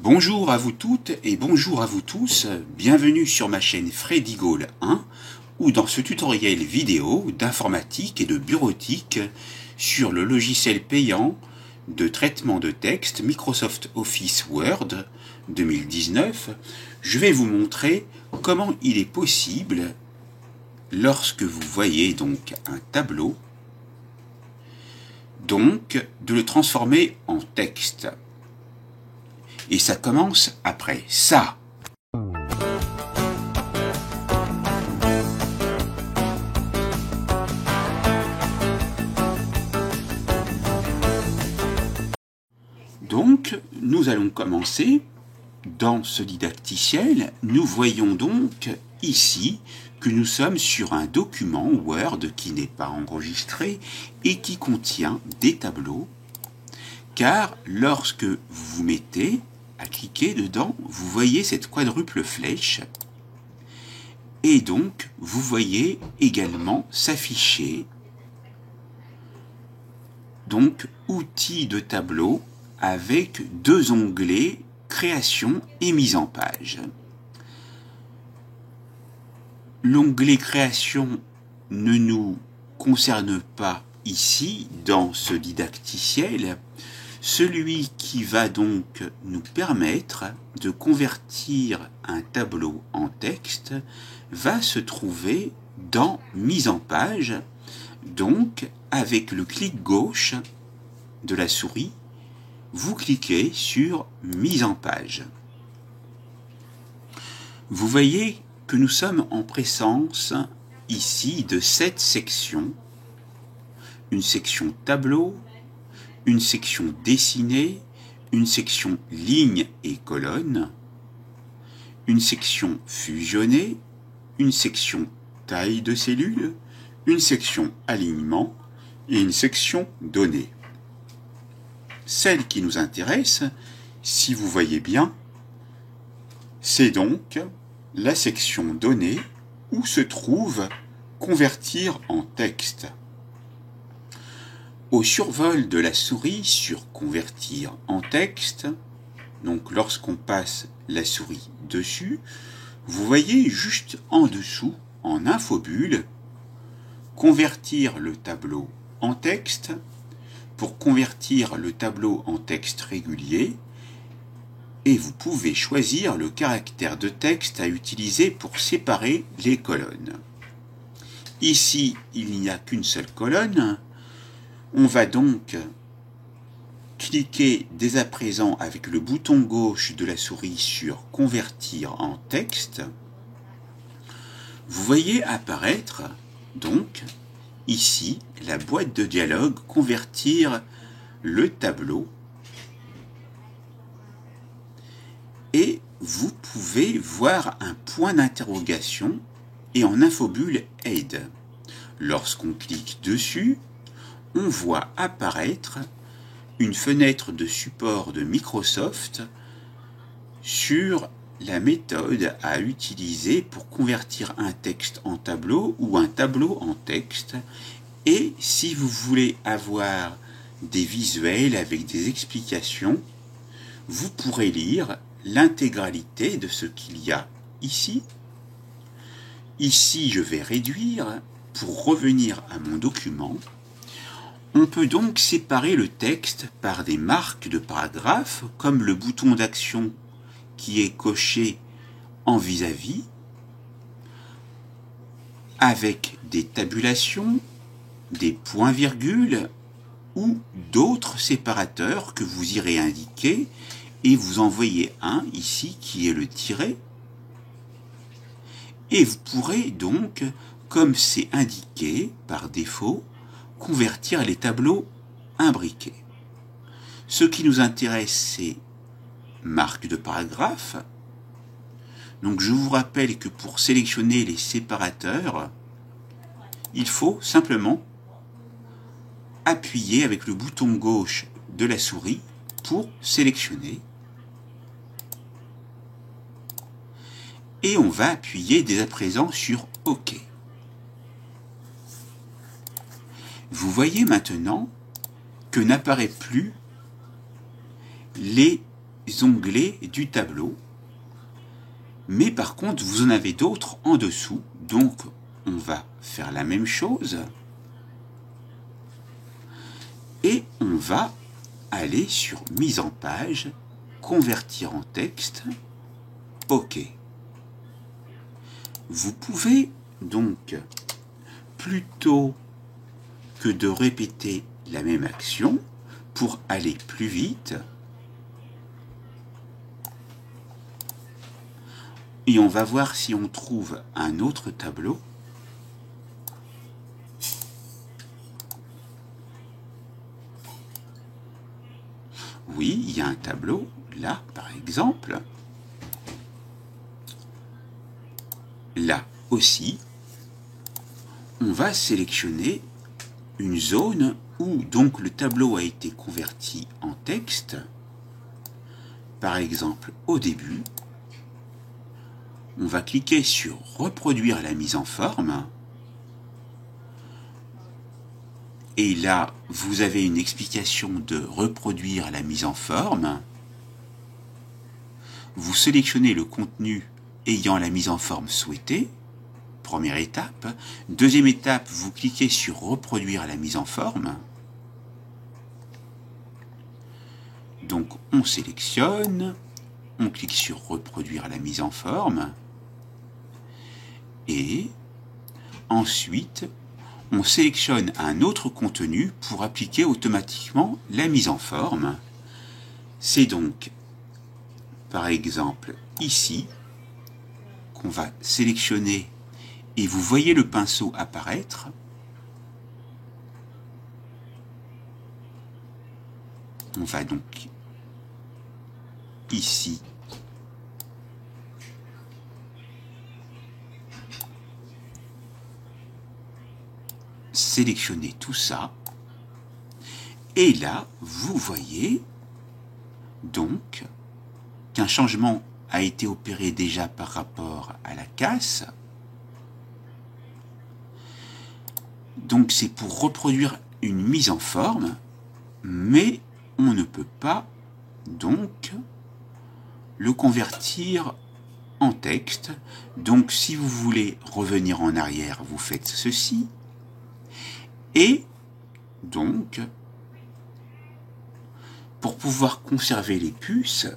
Bonjour à vous toutes et bonjour à vous tous, bienvenue sur ma chaîne Freddy Gall 1 ou dans ce tutoriel vidéo d'informatique et de bureautique sur le logiciel payant de traitement de texte Microsoft Office Word 2019. Je vais vous montrer comment il est possible, lorsque vous voyez donc un tableau, donc de le transformer en texte. Et ça commence après ça. Donc, nous allons commencer. Dans ce didacticiel, nous voyons donc ici que nous sommes sur un document Word qui n'est pas enregistré et qui contient des tableaux, car lorsque vous vous mettez à cliquer dedans, vous voyez cette quadruple flèche et donc vous voyez également s'afficher donc outils de tableau avec deux onglets création et mise en page. L'onglet création ne nous concerne pas ici dans ce didacticiel. Celui qui va donc nous permettre de convertir un tableau en texte va se trouver dans mise en page. Donc, avec le clic gauche de la souris, vous cliquez sur mise en page. Vous voyez que nous sommes en présence ici de 7 sections. Une section tableau, une section dessinée, une section lignes et colonnes, une section fusionnée, une section taille de cellule, une section alignement et une section données. Celle qui nous intéresse, si vous voyez bien, c'est donc la section données où se trouve convertir en texte. Au survol de la souris sur convertir en texte, donc lorsqu'on passe la souris dessus, vous voyez juste en dessous, en infobulle, convertir le tableau en texte. Pour convertir le tableau en texte régulier, et vous pouvez choisir le caractère de texte à utiliser pour séparer les colonnes. Ici, il n'y a qu'une seule colonne. On va donc cliquer dès à présent avec le bouton gauche de la souris sur convertir en texte. Vous voyez apparaître donc ici la boîte de dialogue convertir le tableau et vous pouvez voir un point d'interrogation et en infobulle aide. Lorsqu'on clique dessus, on voit apparaître une fenêtre de support de Microsoft sur la méthode à utiliser pour convertir un texte en tableau ou un tableau en texte. Et si vous voulez avoir des visuels avec des explications, vous pourrez lire l'intégralité de ce qu'il y a ici. Ici, je vais réduire pour revenir à mon document. On peut donc séparer le texte par des marques de paragraphes, comme le bouton d'action qui est coché en vis-à-vis, avec des tabulations, des points-virgules ou d'autres séparateurs que vous irez indiquer, et vous en voyez un ici qui est le tiret. Et vous pourrez donc, comme c'est indiqué par défaut, convertir les tableaux imbriqués. Ce qui nous intéresse, c'est marque de paragraphe. Donc je vous rappelle que pour sélectionner les séparateurs, il faut simplement appuyer avec le bouton gauche de la souris pour sélectionner. Et on va appuyer dès à présent sur OK. Vous voyez maintenant que n'apparaît plus les onglets du tableau. Mais par contre, vous en avez d'autres en dessous. Donc, on va faire la même chose. Et on va aller sur mise en page, convertir en texte. OK. Vous pouvez donc, plutôt que de répéter la même action, pour aller plus vite, et on va voir si on trouve un autre tableau. Oui, il y a un tableau, là, par exemple. Là aussi, on va sélectionner une zone où donc le tableau a été converti en texte. Par exemple, au début, on va cliquer sur reproduire la mise en forme. Et là, vous avez une explication de reproduire la mise en forme. Vous sélectionnez le contenu ayant la mise en forme souhaitée. Première étape. Deuxième étape, vous cliquez sur reproduire la mise en forme. Donc, on sélectionne. On clique sur reproduire la mise en forme. Et ensuite, on sélectionne un autre contenu pour appliquer automatiquement la mise en forme. C'est donc, par exemple, ici, qu'on va sélectionner et vous voyez le pinceau apparaître. On va donc ici sélectionner tout ça. Et là, vous voyez donc qu'un changement a été opéré déjà par rapport à la casse. Donc c'est pour reproduire une mise en forme, mais on ne peut pas donc le convertir en texte. Donc si vous voulez revenir en arrière, vous faites ceci. Et donc, pour pouvoir conserver les puces,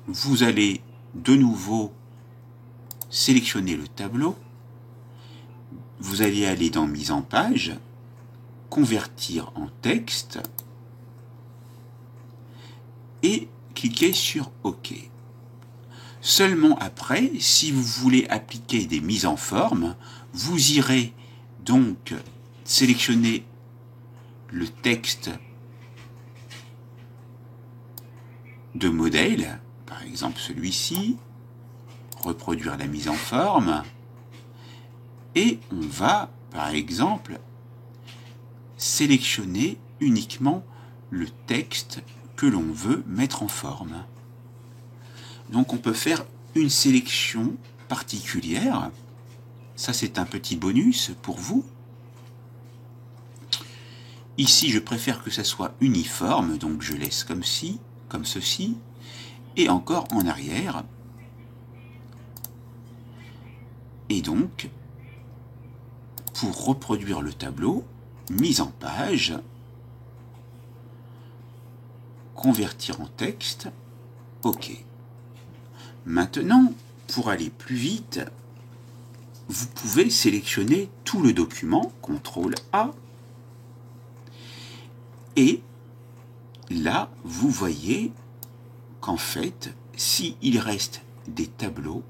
vous allez de nouveau sélectionner le tableau. Vous allez aller dans mise en page, convertir en texte et cliquer sur OK. Seulement après, si vous voulez appliquer des mises en forme, vous irez donc sélectionner le texte de modèle, par exemple celui-ci, reproduire la mise en forme, et on va, par exemple, sélectionner uniquement le texte que l'on veut mettre en forme. Donc on peut faire une sélection particulière. Ça, c'est un petit bonus pour vous. Ici, je préfère que ça soit uniforme, donc je laisse comme ceci, et encore en arrière. Et donc, pour reproduire le tableau, mise en page, convertir en texte, OK. Maintenant, pour aller plus vite, vous pouvez sélectionner tout le document, CTRL A, et là, vous voyez qu'en fait, s'il reste des tableaux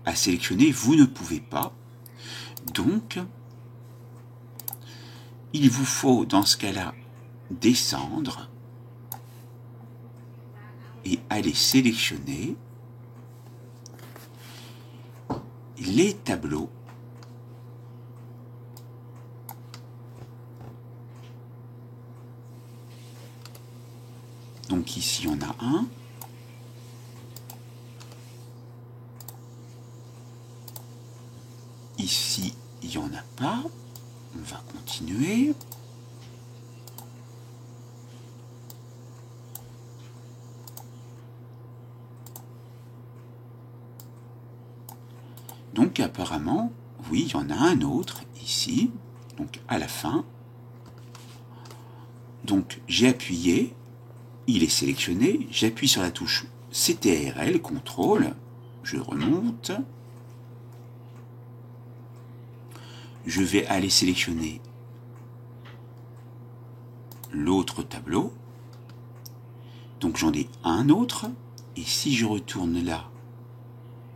à sélectionner, vous ne pouvez pas. Donc, il vous faut, dans ce cas-là, descendre et aller sélectionner les tableaux Donc ici, on a un. Ici, il n'y en a pas. On va continuer. donc apparemment, oui, il y en a un autre ici, donc à la fin. Donc j'ai appuyé, il est sélectionné, j'appuie sur la touche CTRL, CTRL, je remonte. Je vais aller sélectionner l'autre tableau. Donc j'en ai un autre, et si je retourne là,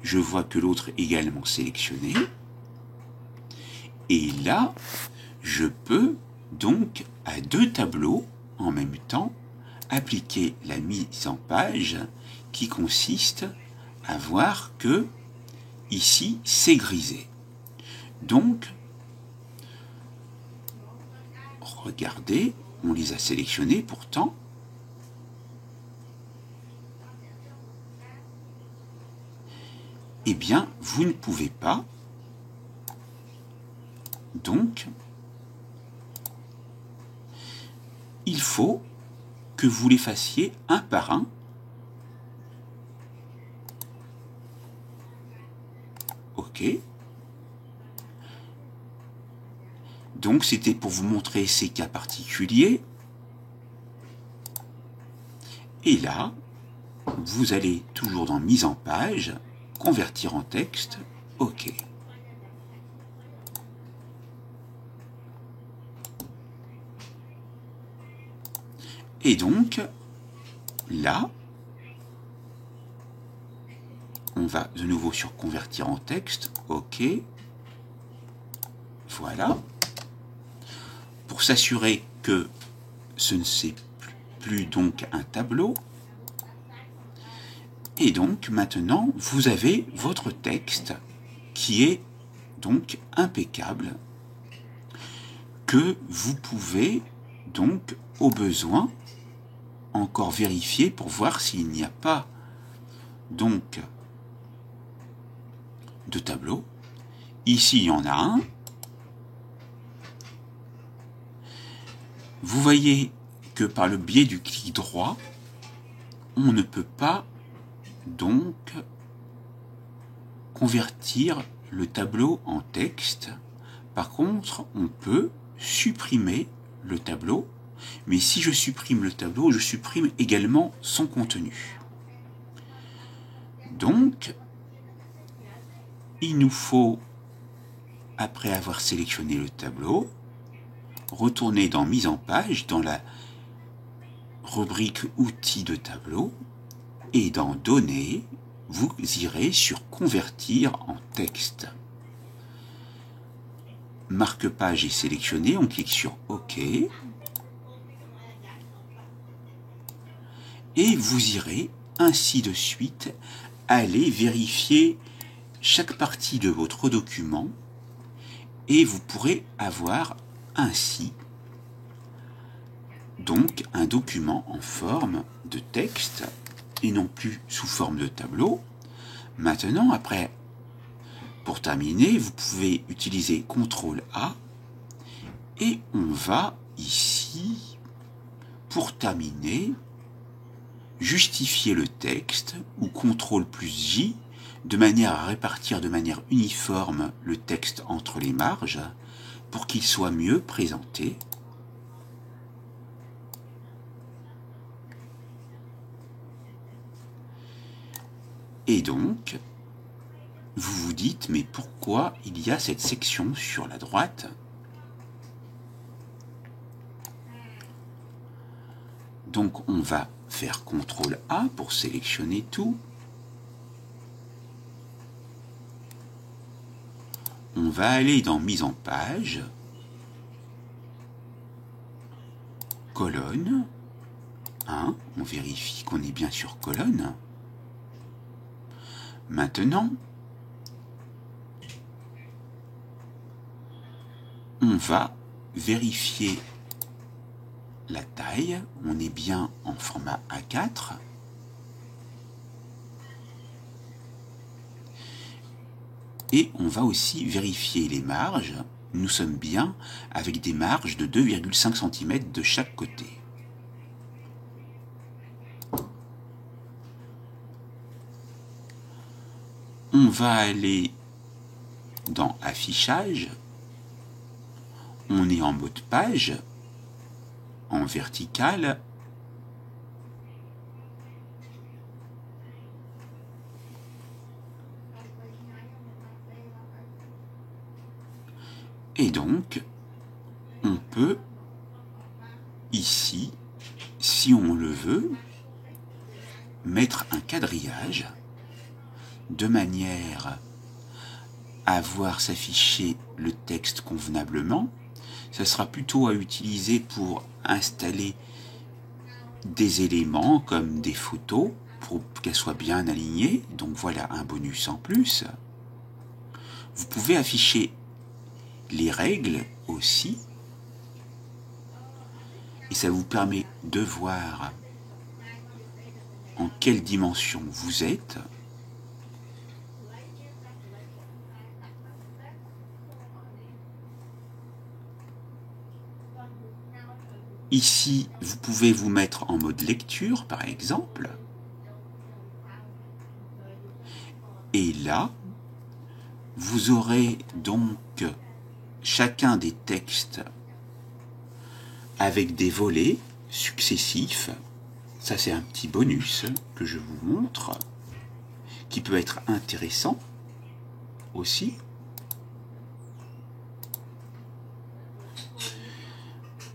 je vois que l'autre est également sélectionné. Et là, je peux donc à deux tableaux en même temps appliquer la mise en page qui consiste à voir que ici c'est grisé. Donc, regardez, on les a sélectionnés pourtant. Eh bien, vous ne pouvez pas. Donc, il faut que vous les fassiez un par un. OK. Donc, c'était pour vous montrer ces cas particuliers. Et là, vous allez toujours dans Mise en page, convertir en texte, OK. Et donc, là, on va de nouveau sur Convertir en texte, OK. Voilà. Pour s'assurer que ce ne c'est plus donc un tableau. Et donc, maintenant, vous avez votre texte qui est donc impeccable, que vous pouvez donc, au besoin, encore vérifier pour voir s'il n'y a pas donc de tableau. Ici, il y en a un. Vous voyez que par le biais du clic droit, on ne peut pas donc convertir le tableau en texte. Par contre, on peut supprimer le tableau, mais si je supprime le tableau, je supprime également son contenu. Donc, il nous faut, après avoir sélectionné le tableau, retourner dans Mise en page, dans la rubrique Outils de tableau, et dans Données, vous irez sur Convertir en texte. Marque-page est sélectionné, on clique sur OK. Et vous irez ainsi de suite aller vérifier chaque partie de votre document et vous pourrez avoir ainsi donc un document en forme de texte et non plus sous forme de tableau. Maintenant, après, pour terminer, vous pouvez utiliser CTRL-A et on va ici, pour terminer, justifier le texte ou CTRL+J de manière à répartir de manière uniforme le texte entre les marges pour qu'il soit mieux présenté. Et donc, vous vous dites, mais pourquoi il y a cette section sur la droite? Donc, on va faire CTRL-A pour sélectionner tout. On va aller dans Mise en page, colonne, 1, on vérifie qu'on est bien sur colonne. Maintenant, on va vérifier la taille, on est bien en format A4. Et on va aussi vérifier les marges. Nous sommes bien avec des marges de 2,5 cm de chaque côté. On va aller dans Affichage, on est en mode page, en vertical, et donc on peut ici, si on le veut, mettre un quadrillage de manière à voir s'afficher le texte convenablement. Ça sera plutôt à utiliser pour installer des éléments comme des photos pour qu'elles soient bien alignées. Donc voilà un bonus en plus. Vous pouvez afficher les règles aussi et ça vous permet de voir en quelle dimension vous êtes. Ici, vous pouvez vous mettre en mode lecture, par exemple. Et là, vous aurez donc chacun des textes avec des volets successifs. Ça, c'est un petit bonus que je vous montre, qui peut être intéressant aussi.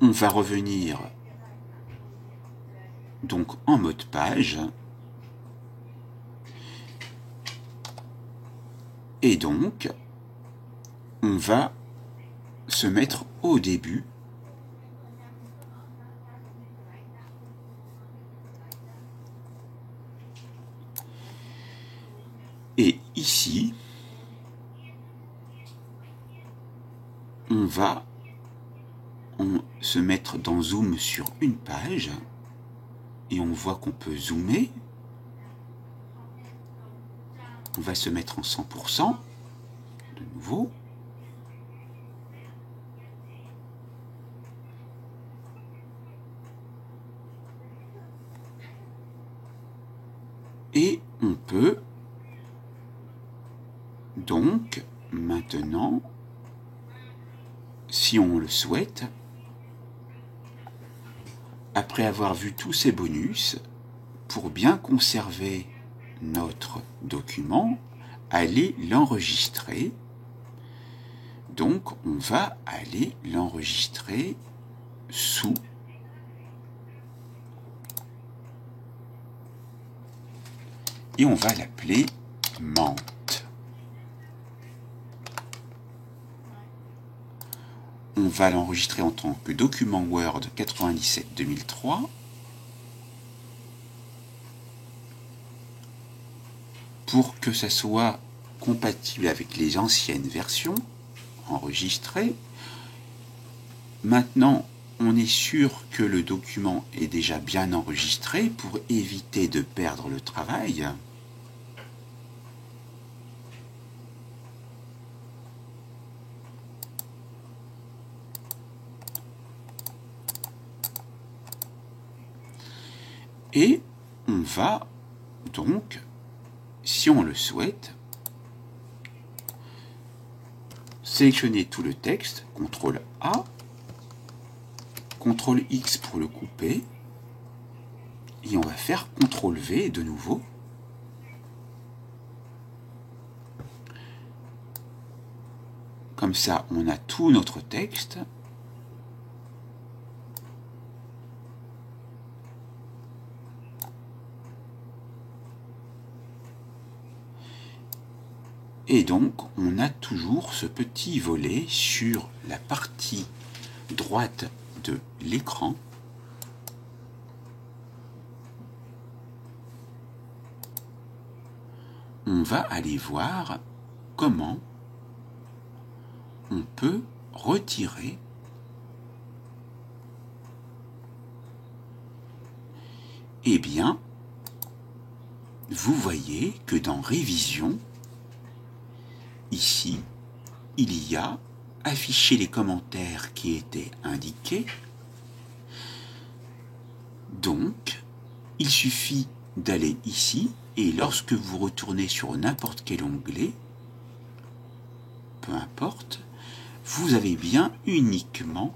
On va revenir donc en mode page. Et donc, on va se mettre au début. Et ici, on va se mettre dans Zoom sur une page. Et on voit qu'on peut zoomer. On va se mettre en 100%, de nouveau. Et on peut donc maintenant, si on le souhaite, après avoir vu tous ces bonus, pour bien conserver notre document, aller l'enregistrer. Donc, on va aller l'enregistrer sous et on va l'appeler Mantes. On va l'enregistrer en tant que document Word 97-2003. Pour que ça soit compatible avec les anciennes versions enregistrées. Maintenant, on est sûr que le document est déjà bien enregistré pour éviter de perdre le travail. Et on va donc, si on le souhaite, sélectionner tout le texte, CTRL A, CTRL X pour le couper, et on va faire CTRL V de nouveau. Comme ça, on a tout notre texte. Et donc, on a toujours ce petit volet sur la partie droite de l'écran. On va aller voir comment on peut retirer eh bien, vous voyez que dans Révision, ici, il y a afficher les commentaires qui étaient indiqués. Donc, il suffit d'aller ici et lorsque vous retournez sur n'importe quel onglet, peu importe, vous avez bien uniquement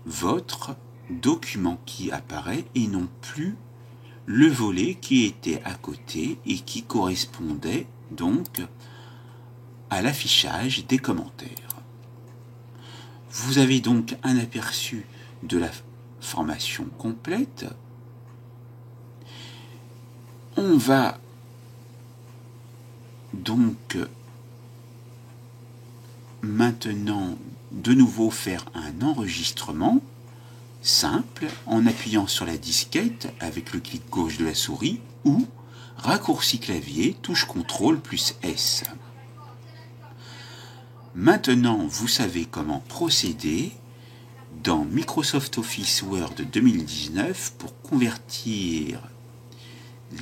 votre document qui apparaît et non plus le volet qui était à côté et qui correspondait donc à l'affichage des commentaires. Vous avez donc un aperçu de la formation complète. On va donc maintenant de nouveau faire un enregistrement simple en appuyant sur la disquette avec le clic gauche de la souris ou raccourci clavier touche CTRL plus S. Maintenant, vous savez comment procéder dans Microsoft Office Word 2019 pour convertir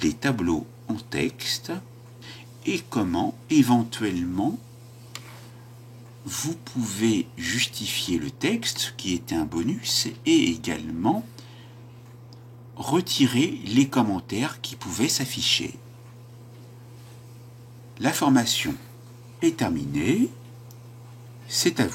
les tableaux en texte et comment éventuellement vous pouvez justifier le texte qui était un bonus et également retirer les commentaires qui pouvaient s'afficher. La formation est terminée, c'est à vous.